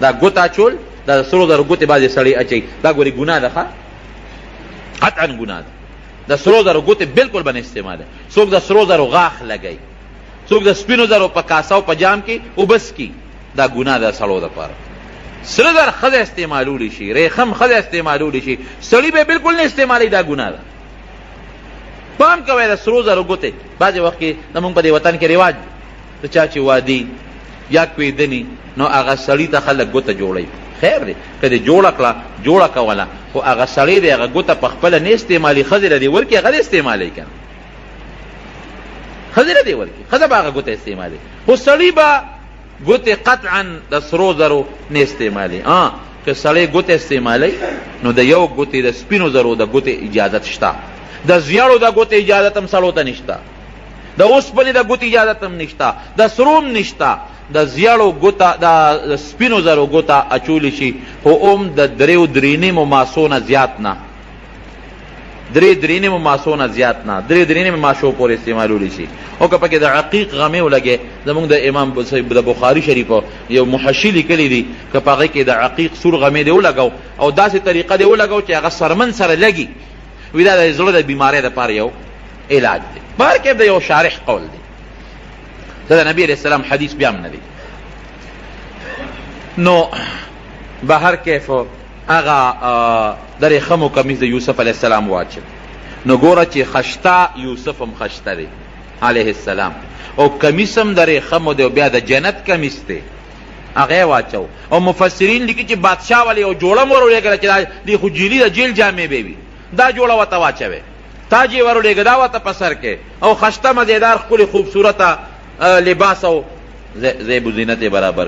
دا ګوت اچول، دا د سرو زرو ګوتې بعضې سړی اچوي، دا ګورې ګناه ده، ښه قطعا ګناه ده. د سرو زرو ګوتې بالکل به نه استعماله. څوک د سرو زرو غاښ لګوي، څوک د سپینو زرو په کاسه او په جام کې اوبس کی، دا ګناه ده سړو دپاره. سره زر ښځه استعمالولی شي، ریخم ښځه استعمالولی شي، سړي به بالکل نه استعمالوي، دا ګناه ده. پام کوئ د سرو زرو ګوتې. بعضې وخت کې زمونږ په دې وطن کې رواج د چا چې وادي یا کویدني نو هغه سړي ته خلک ګوته جوړوي. خیر دی که دې جوړه کړه جوړه کوله، خو هغه سړی دی هغه ګوته په خپله نه استعمالي، ښځې له دې ورکړي هغه دې استعمالوي که نه. ښځې نه دی ورکي، ښځه به هغه ګوته استعمالي، خو سړي به ګوتې قطعا د سرو زرو نه استعمالي. که سړی ګوته استعمالي نو د یو ګوتې د سپینو زرو د ګوتې اجازت شته، د زیړو د ګوتې اجازت هم سړو ته نشته، د اوسپنې د ګوتې اجازت هم نشته، د سرو هم نشته. د زیړو ګوته د سپینو زرو ګوته اچولی شي، خو هم د 3.5 ماسو نه زیات نه، 3.5 ماسو نه زیات نه، 3.5 ماسو پورې استعمالولی شي. او که پکې د عقیق غمې ولګې، زمونږ د امام د بخاري شریف یو محشي لیکلی دی که په هغې کې د عقیق سور غمې دی ولګو او داسې طریقه دی ولګو چې هغه سرمن سره لګي، وی دا د زړه د بیمارۍ دپاره یو علاج دی. بهر کې د یو شارح قول دی، دا د نبی علیه السلام حدیث بیا هم نه دی. نو بهر کیف هغه د ریخمو کمیز د یوسف علیه السلام واچو، نو ګوره چې خشته یوسف هم خشته دی علیه السلام، او کمیس هم د ریخمو دی، او بیا د جنت کمیس دی هغه واچو. او مفسرین لیکي چې بادشاه ولې یو جوړه ور ولېږله چې دی خو جیلي د جیل جامې به وي، دا جوړه ورته واچوې، تاج یې ور ولېږه دا ورته په سر کې، او خشته مزېدار ښکلې خوبصورته لباس او زیب و زینت یې برابر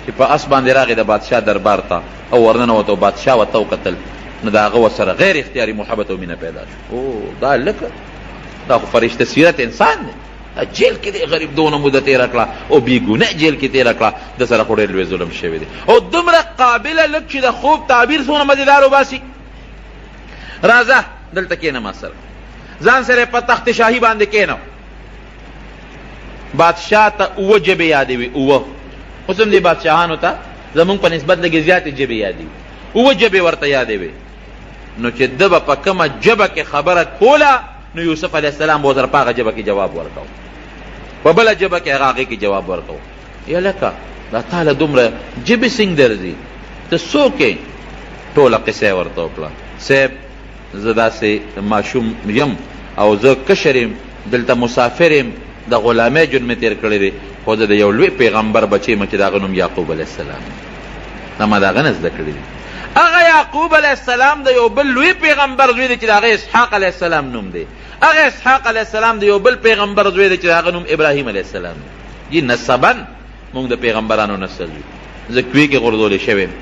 چې په اس باندې راغی د بادشاه دربار ته او ورننوت او بادشاه ورته وکتل، نو د هغه ورسره غیر اختیاري محبت او مینه پیدا شو. او دا لکه دا خو فرشته سیرت انسان دی، جیل کې دی غریب دونه موده تېره کړه او بېګناه جیل کې تېره کړه، د سره خو ډېر لوی ظلم شوی دی. او دومره قابله لږ چې د خوب تعبیر څومره مزېدار وباسي. راځه دلته کښېنه ما سره، ځان سره په تخت شاهي باندې کښېنه. بادشاه ته 7 ژبې یادوي، 7 اوس هم دې بادشاهانو ته زمونږ په نسبت لږې زیاتې ژبې یادوي، 7 ژبې ورته یادوي. نو چې ده به په کومه ژبه کې خبره کوله نو یوسف علیه السلام به ورسره په هغه ژبه کې جواب ورکو، په بله ژبه کې هغه هغې کې جواب ورکو. یا لکه دا تاله دومره ژبې څنګه درځي، ته څوک یې؟ ټوله قصه یې ورته وکړه. صاحب زه داسې ماشوم یم او زه کشر یم، دلته مسافر یم، د غلامۍ ژوند مې تېر کړی دی، خو زه د یو لوی پیغمبر بچی یم چې د هغه نوم یعقوب علیه السلام دا ما د هغه نه زده کړي دي. هغه یعقوب علیه السلام د یو بل لوی پیغمبر زوی دی چې د هغه اسحاق علیه السلام نوم دی. هغه اسحاق علیه السلام د یو بل پیغمبر زوی دی چې د هغه نوم ابراهیم علیه السلام دی. یې نسبا موږ د پیغمبرانو نسل یو. زه کوی کې غورځولی شوی یم،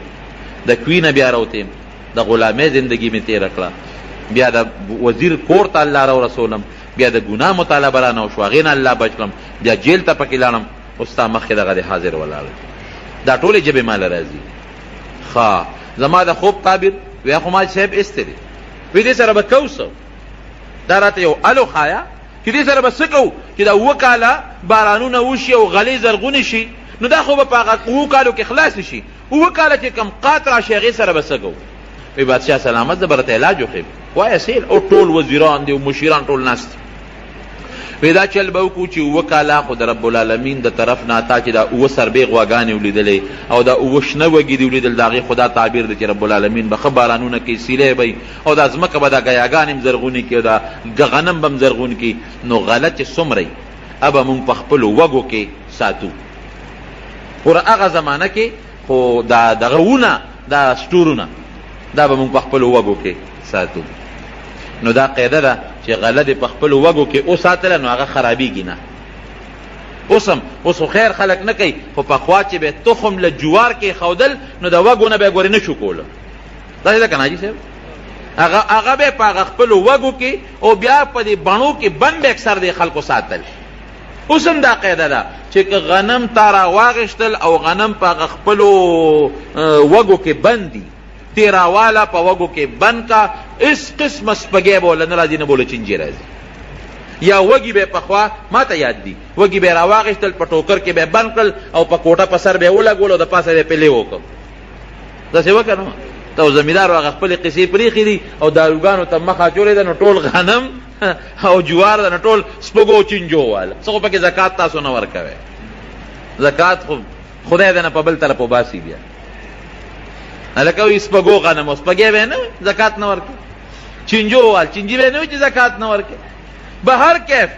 د کوی نه بیا راوتیم، د غلامۍ زندګي مې تېره کړه، بیا د وزیر کور ته الله را ورسولم، بیا د ګناه مطالبه رانه وشوه، هغې نه الله بچ کړم، بیا جیل ته پکې لاړم، اوس ستا مخکې دغه د حاضر ولاړ. دا ټولې ژبې ماله راځي. ښه زما د خوب تعبیر ویا خو ما صاحب ایستی دی، وی دې سره به کو څه، دا راته یو الو ښایه چې دې سره به څه کوو چې دا 7 کاله بارانونه وشي او غلې زرغونې شي، نو دا خو به په هغه 7 کالو کې خلاص شي، 7 کاله چې کم قات راشي هغې سره به څه کوو. وی بادشاه سلامت زه به راته علاج وښیم. وایه سیل او ټول وزیران دي او مشیران ټول ناست دي. وی دا چل به وکړو چې 7 کاله خو د رب العالمین د طرف نه تا چې دا 7 سربې غواګانې ولیدلې او دا 7 شنه وږي دي ولیدل، د هغې خدا تعبیر دی چې رب العالمین به ښه بارانونه کوي، سیلې به او دا ځمکه به دا ګیاګانې هم زرغونې کړي او دا غنم به هم زرغون کړي. نو غله چې څومره ابه مونږ په خپلو وږو کې ساتو. ګوره هغه زمانه کې خو دا دغه ونه دا سټورونه دا به مونږ په خپلو وږو کې ساتو. نو دا قاعده ده چې غله دې په خپلو وږو کې وساتله نو هغه خرابېږي نه. اوس خیر خلک نه کوي، خو پخوا چې به تخم له جوار کې ښودل نو د وږو نه به یې ګورې نه شو کوله. داسې ده که نه حاجي صاحب؟ هغه به په هغه خپلو وږو کې او بیا په دې بڼو کې بند به اکثر دې خلکو ساتل. اوس هم دا قاعده ده چې که غنم تا راواغېشتل او غنم په هغه خپلو وږو کې بند دي، تیراواله په وږو کې بند کا، اس قسمه سپږی به وله نه راځي نه به وله چینجې راځي. یا وږي به پخوا ما ته یاد دي، وږي به یې راواغېشتل په ټوکر کې به یې بند کړل او په کوټه په سر به یې ولګول او د پاسه به یې پلې وکړ. داسې وکړه نو ته او زمیندار هغه خپلې قصې پرېښې دي او داروګانو ته مخ اچولی ده، نو ټول غنم او جوار ده، نو ټول سپږو چینجو واله. څه خو پکې زکات تاسو نه ورکوئ، زکات خو خدای ده نه په بل طرف وباسي. بیا هلکه وایي سپږو غنم او سپږی به یې نه وي زکات نه ورکوي، چینجو وال چینجي به یې نه وي چې زکات نه ورکوي. به هر کیف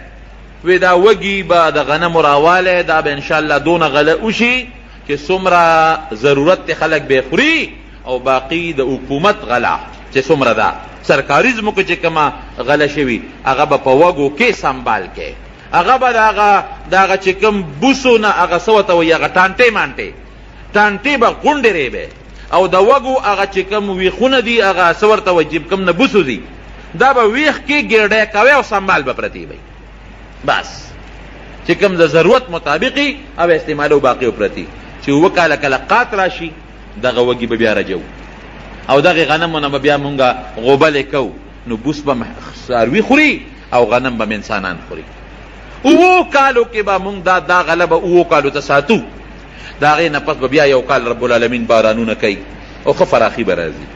وی دا وږي به د غنمو راوالی دا به انشاءالله دونه غله وشي چې څومره ضرورت دی خلک به خوري، او باقي د حکومت غله چې څومره ده سرکاري ځمکو چې کومه غله شوي هغه به په وږو کې سنبال کې، هغه به د هغه چې کوم بوسو نه هغه څه ورته وایي هغه ټانټې به غونډې ریبې او د وږو هغه چې کوم ویښونه دي هغه څه ورته وایي چې کوم نه بوسو دي دا به ویښ کې ګېډی کوي او سنبال به پرتې وي بس چې کوم د ضرورت مطابقي او استعمالو باقي پرتې چې اووه کاله کله قات راشي دغه وږي به بیا رجو او دغه غنمونه به بیا مونږه غوبلې کوو نو بوس به څاروي خوري او غنم به انسانان خوري اووه کالو کې به مونږ دا غله به اووه کالو ته ساتو د هغې نه پس به بیا یو کال رب العالمین بارانونه کوي او ښه فراخي به راځي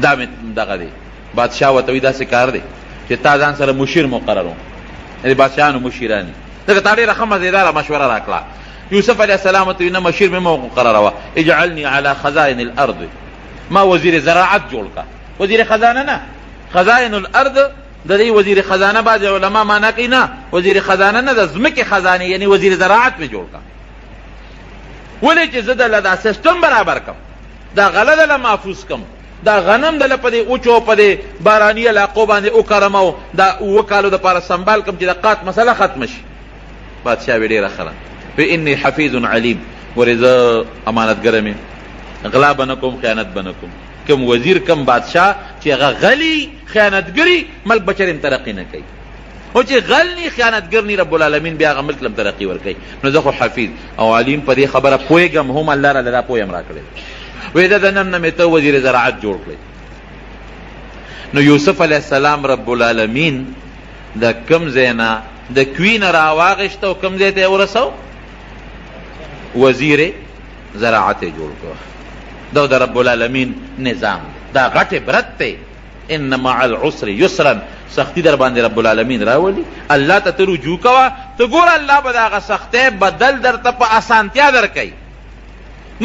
دا مې دغه دی بادشاه ورته وایي داسې کار دی چې تا ځان سره مشیر مقرر یعنې بادشاهانو مشیران ځکه تا ډېره ښه مزېداره مشوره را کړه یوسف علیه السلام ورته وایي نه مشیر مې مه مقرروه اجعلني علی خزائن الارض ما وزیر زراعت جوړ کا وزیر خزانه نه خزائن الارض د دې وزیر خزانه بعض علما معنا کوي نه وزیر خزانه نه د ځمکې خزانه یعنی وزیر زراعت مې جوړ کا ولې چې زه دله دا سیسټم برابر کم دا غله دله محفوظ کم دا غنم دله په دې اوچو په دې باراني علاقو باندې وکرم او دا اووه کالو دپاره سنبال کم چې د قات مسله ختمه شي بادشاه وی ډېره ښه ده انی حفیظ علیم ورې زه امانتګره مې غلا به نه کوم خیانت به نه کوم کم وزیر کم بادشاه چې هغه غلی خیانتګري ملک بچریم ترقي نه کوي او چې غل نی خیانتګر نی رب العالمین بیا هغه ملک لم ترقي ورکوي نو زه خو حفیظ او علیم په دې خبره پوهېږم هم الله راله دا پوهه م راکړی وایي ده د نن نه مې ته وزیر زراعت جوړ کړی نو یوسف علیه السلام رب العالمین د کم ځای نه د کوی نه راواغېشته او کم ځای ته یې ورسو وزیر زراعت یې جوړ کړو دا د رب العالمین نظام دا غټ عبرت دی ان مع العسر یسرا سختی در باندې رب العالمین راولي الله ته ته رجوع کوه ته ګوره الله به د هغه سختۍ بدل درته په اسانتیا درکوي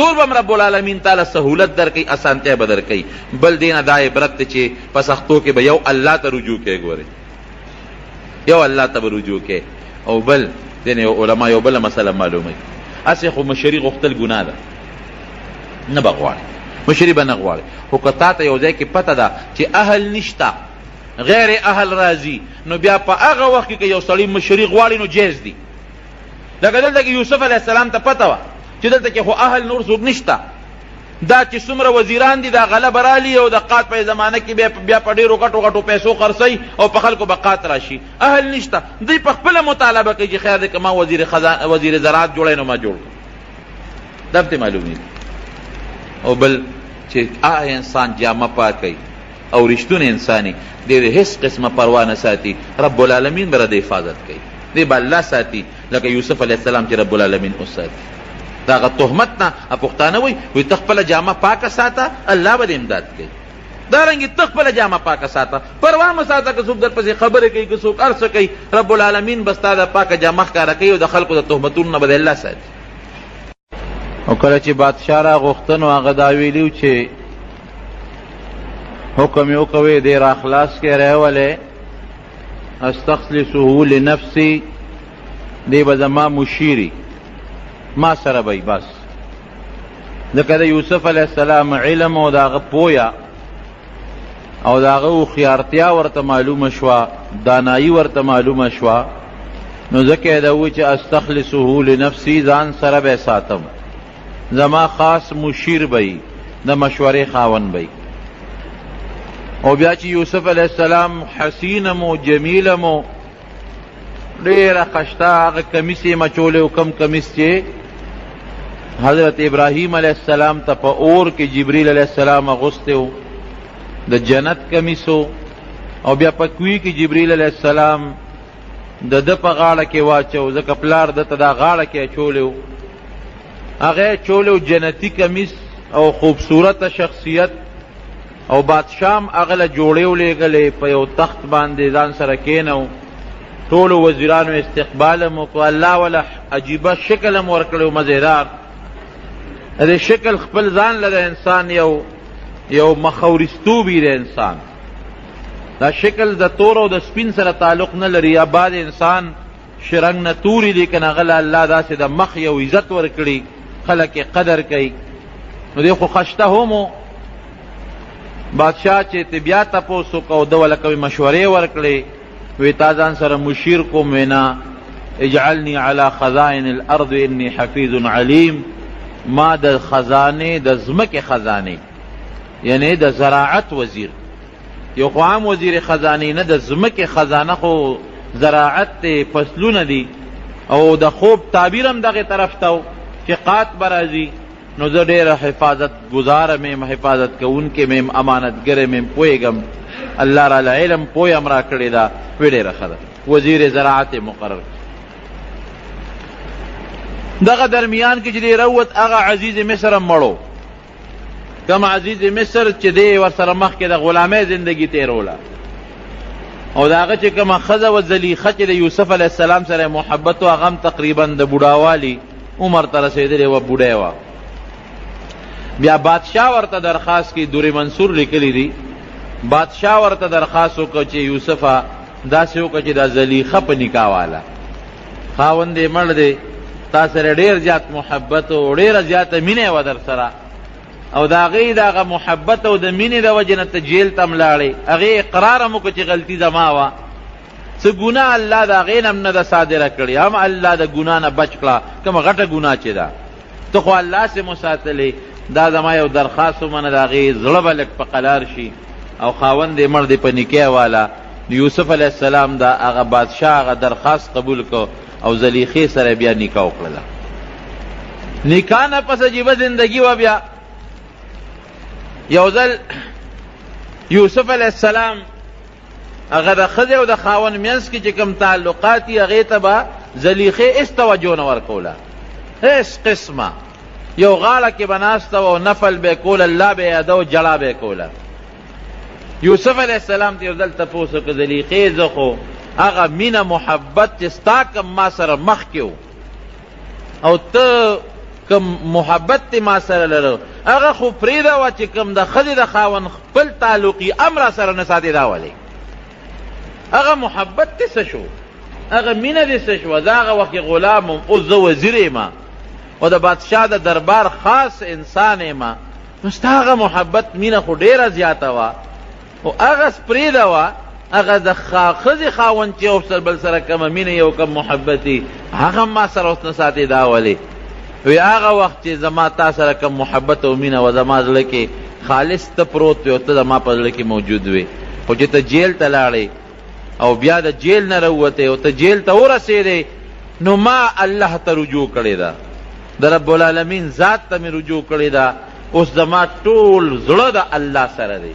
نور به رب العالمین تعالی سهولت درکوي اسانتیا به درکوي بل دې نه دا عبرت دی چې په سختو کې به یو الله ته رجوع کوې ګورې یو الله ته به رجوع کوې او بل دې علما یو بله مسله معلوموي هسې خو مشري غوښتل ګناه ده نه به غواړي مشري به نه غواړي خو که تا ته یو ځای کې پته ده چې اهل نشته غیر اهل راځي نو بیا په هغه وخت کې که یو سړی مشري غواړي نو جایز دي لکه دلته کې یوسف علیه السلام ته پته وه چې دلته کې خو اهل نور څوک نشته دا چې څومره وزیران دي دا غله به رالي او د قات په زمانه کې بیا په ډېرو غټو غټو پیسو خرڅوي او په خلکو به قات راشي اهل نشته دوی په خپله مطالبه کوي چې خیر دی که ما وزیر زراعت جوړی نو ما جوړ کړم دا به معلومېږي او بل چې انسان جامه پاکوي او رښتون انساني د هیڅ قسمه پروا نه ساتي رب العالمین به د حفاظت کوي دی به الله ساتي لکه یوسف علیه السلام چې رب العالمین وساتي د هغه تهمت نه پښتانه وایي ته خپله جامه پاکه ساته الله به د امداد کوي دارنګې ته خپله جامه پاکه ساته پروا مه ساته که څوک درپسې خبرې کوي که څوک هر څه کوي رب العالمین به ستا د پاکه جامه ښکاره کوي او د خلکو د تهمتونو نه به د الله ساتي او کله چې بادشاه را غوښته نو هغه دا ویلي چې حکم یې وکوی دی را خلاص کې راولې استخلصه لنفسي دی به زما مشیري ما سره به بس ځکه د یوسف علیه السلام علم او د هغه پویه او د هغه هوښیارتیا ورته معلومه شوه دانایي ورته معلومه شوه نو ځکه یې ده وایي چې استخلصه لنفسي ځان سره به ساتم زما خاص مشیر به د مشورې خاون به او بیا چې یوسف علیه السلام حسینم و جمیلم و ډېره ښشته هغه کمیس یې مچولی و کم کمیس چې حضرت ابراهیم علیه السلام ته په اور کې جبریل علیه السلام اغوستی و د جنت کمیس و او بیا په کوی کې جبریل علیه السلام د ده په غاړه کې واچو ځکه پلار ده ته دا غاړه کې اچولی و هغه یې چولی و جنتي کمیس او خوبصورته شخصیت او بادشاهم هغه له جوړې ولېږلې په یو تخت باندې ځان سره کېنو ټولو وزیرانو استقبال هم وکړو الله وله عجیبه شکل هم ورکړی و مزېدار د شکل خپل ځان له د انسان یو مخورستوبي د انسان دا شکل د تور او د سپین سره تعلق نه لري یا بعد انسان شرنګ نه توري لیکن هغه له الله داسې د مخ یو عزت ورکړي خلک یې قدر کوي نو دی خو خشته هم بادشاہ چې ته بیا تپوس وکړو ده ولکه مشورې ورکړې وی تا ځان سره مشیر کوم وینا اجعلنی علی خزائن الارض انی حفیظ علیم، ما د خزانه د زمکه خزانه یعنی د زراعت وزیر، یو خو عام وزیر خزانه نه، د زمکه خزانه خو زراعت فصلونه دي، او د خوب تعبیر هم دغه طرف ته چې قات برازي، نو زه ډېره حفاظت گزاره میم، حفاظت کوونکې میم، امانتګره میم، پوهېږم الله را له علم پوی هم را کړې ده، وی ډېره ښه ده، وزیر زراعت مقرر. دغه درمیان کې چې دی روت هغه عزیز مصر هم مړو، کم عزیز مصر چې دی ورسره مخکې د غلامۍ زندگی تیروله، او د هغه چې کومه ښځه و زلیخه چې د یوسف علیه السلام سره محبت و، هغه هم تقریبا د بوډاوالي عمر ته رسېدلې وه، بوډۍ وه. بیا بادشاه ورته درخواست کی، دور منصور لیکلی دی، بادشاه ورته درخواست وکړه چې یوسفه داسې وکړه چې دا زلیخه په نکاح واله خاوند یې مړ دی، تا سره ډېر زیات محبت او ډېره زیاته مینه وه در سره، او د هغې د هغه محبت او د مینې د وجې نه ته جیل ته م لاړې، هغې اقرار هم وکړه چې غلطي زما وه، څه ګناه الله د هغې نه هم نه ده صادره کړې، هم الله د ګناه نه بچ کړه، کومه غټه ګناه چې ده، ته خو الله سې مو ساتلې، دا زما یو درخواست ومنه، د هغې زړه به لږ په قلار شي، او خاوند یې مړ دی په نکاح واله. یوسف علیه السلام دا هغه بادشاه هغه درخواست قبول کو، او زلیخې سره بیا نکاح وکړله. نکاح نه پس عجیبه زندگی و. بیا یو ځل یوسف علیه السلام هغه د ښځې او د خاوند منځ کې چې کوم تعلقات دي هغې ته به زلیخې هېڅ توجه نه ورکوله، هېڅ قسمه، یو غاړه کې به ناسته وه او نفل به یې کوله، الله به یې یاده و، جړه به یې کوله. یوسف علیه السلام ته یو ځل تپوس وکړه، زلیخې زه خو هغه مینه محبت چې ستا کم ما سره مخکې و، او ته کم محبت تی ما سره لرو، هغه خو پرېږده وه چې کم د ښځې د خاوند خپل تعلقي هم را سره نه ساتې، دا ولې هغه محبت دې څه شو، هغه مینه دې څه شوه، زه هغه وخت غلام وم، اوس زه وزیر یم او د بادشاه د دربار خاص انسان یم، نو ستا هغه محبت مینه خو ډېره زیاته وه، او هغه پرېږده وه، هغه د ښځې خاوند چې یو بل سره کمه مینه یو کم محبت وي، هغه ما سره اوس نه ساتې، دا ولې؟ وی هغه وخت چې زما تا سره کم محبت او مینه و، زما زړه کې خالص ته پروت وی او ته زما په زړه کې موجود وی، خو چې ته جیل ته لاړې او بیا د جیل نه راووتې او ته جیل ته ورسېدې، نو ما الله ته رجوع کړې ده، د رب العالمین ذات ته مې رجوع کړې ده، اوس زما ټول زړه د الله سره دی،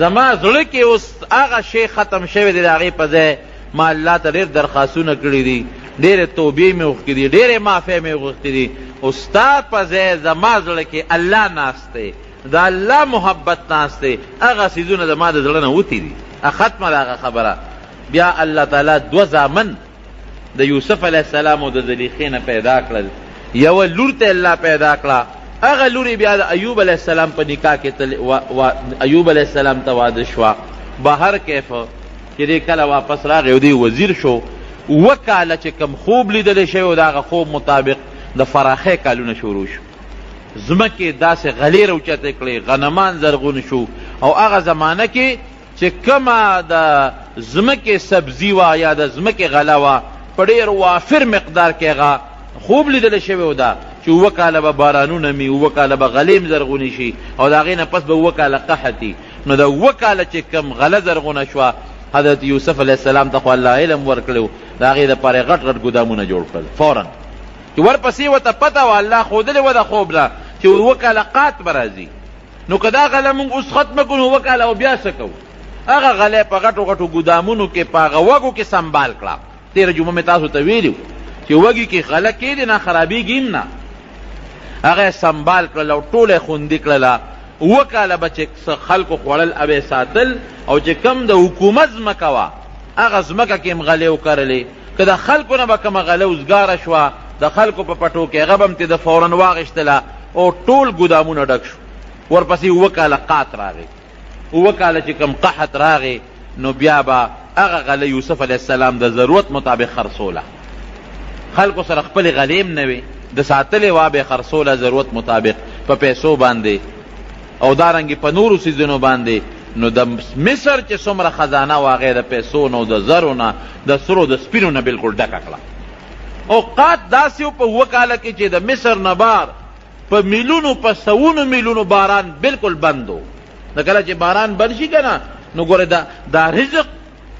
زما زړه کې اوس هغه شی ختم شوی دی، د هغې په ځای ما الله ته ډېر درخواستونه کړي دي، ډېرې توبې مې وغوښتې دي، ډېرې معافۍ مې وغوښتې دي، او ستا په ځای زما زړه کې الله ناست دی، د الله محبت ناست دی، هغه څیزونه زما د زړه نه وتي دي، ختمه ده هغه خبره. بیا الله تعالی دوه زامن د یوسف علیه السلام او د زلیخې نه پیدا کړل، یوه لور ته الله پیدا کړه، هغه لور بیا د ایوب علیه السلام په نکاح کې ایوب علیه السلام ته واده شوه، بهر کیف چې دی کله واپس راغی او دی وزیر شو، اوه کاله چې کم خوب لیدلی شوی و د هغه خوب مطابق د فراخۍ کالونه شروع شو، ځمکې داسې غلې راوچتې کړې، غنمان زرغون شو، او هغه زمانه کې چې کومه د ځمکې سبزي وه یا د ځمکې غله وه په ډېر وافر مقدار کې هغه خوب لیدلی شوی و ده چې اوه کاله به بارانونه مي، اوه کاله به غلې م زرغونې شي، او د هغې نه پس به اوه کاله قحطي. نو د اوه کاله چې کم غله زرغونه شوه، حضرت یوسف علیه السلام ته خو الله علم ورکړی و، د هغې دپاره یې غټ غټ ګودامونه جوړ کړل فوراً، چې ورپسې ورته پته وه الله ښودلې وه د خوب نه چې اوه کاله قات به راځي، نو که دا غله مونږ اوس ختمه کړو، اوه کاله او بیا څه کوو؟ هغه غلی په غټو غټو ګودامونو کې په هغه وږو کې سنبال کړه. تېره جمعه مې تاسو ته ویلي چې وږي کې غله کېدې نه خرابېږي هم نه، هغه یې سنبال کړل او ټوله یې خوندي کړله، اوه کاله به چې خلکو خوړل او یې ساتل، او چې کم د حکومت ځمکه وه هغه ځمکه کې هم غلې وکرلې، که د خلکو نه به کومه غله وزګاره شوه د خلکو په پټو کې هغه به هم د فوراً واغېشتله او ټول ګودامونه ډک شو. ورپسې اوه کاله قات راغی، اوه کاله چې کوم قحط راغی، نو بیا به هغه غله یوسف علیه السلام د ضرورت مطابق خرڅوله، خلکو سره خپلې غلې هم نه وې، د ساتلې وه به یې خرڅوله ضرورت مطابق په پیسو باندې، او دارنګې په نورو څیزونو باندې. نو د مصر چې څومره خزانه و هغې د پیسو نه او د زرو نه د سرو د سپینو نه بلکل ډکه کړه. اوقات داسې و په 7 کاله کې چې د مصر نه بار په میلونو په سوونو میلونو باران بلکل بند و. د کله چې باران بند شي که نه نو ګوره دا رزق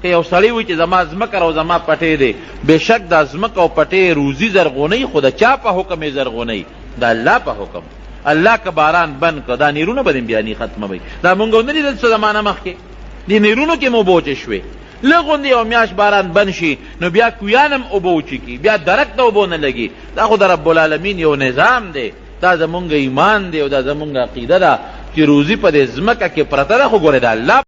که یو سړی وي چې زما ځمکه او زما پټی دی، بېشک دا ځمکه او پټی روزي زرغونی، خو د چا په حکم یې زرغونی؟ د الله په حکم. الله که باران بند که دا نیرونه به دې بیانې ختمه وي. دا مونږ نه لیدل څه زمانه مخکې دې نیرونو کې مو اوبه شوې، لږ غوندې یو میاشت باران بند شي نو بیا کویان هم اوبه وچکي، بیا درک ته اوبه نه لګي. دا خو د رب العالمین یو نظام دی، دا زمونږ ایمان دی او دا زمونږ عقیده ده چې روزي په دې ځمکه کې پرته ده، خو ګورې د الله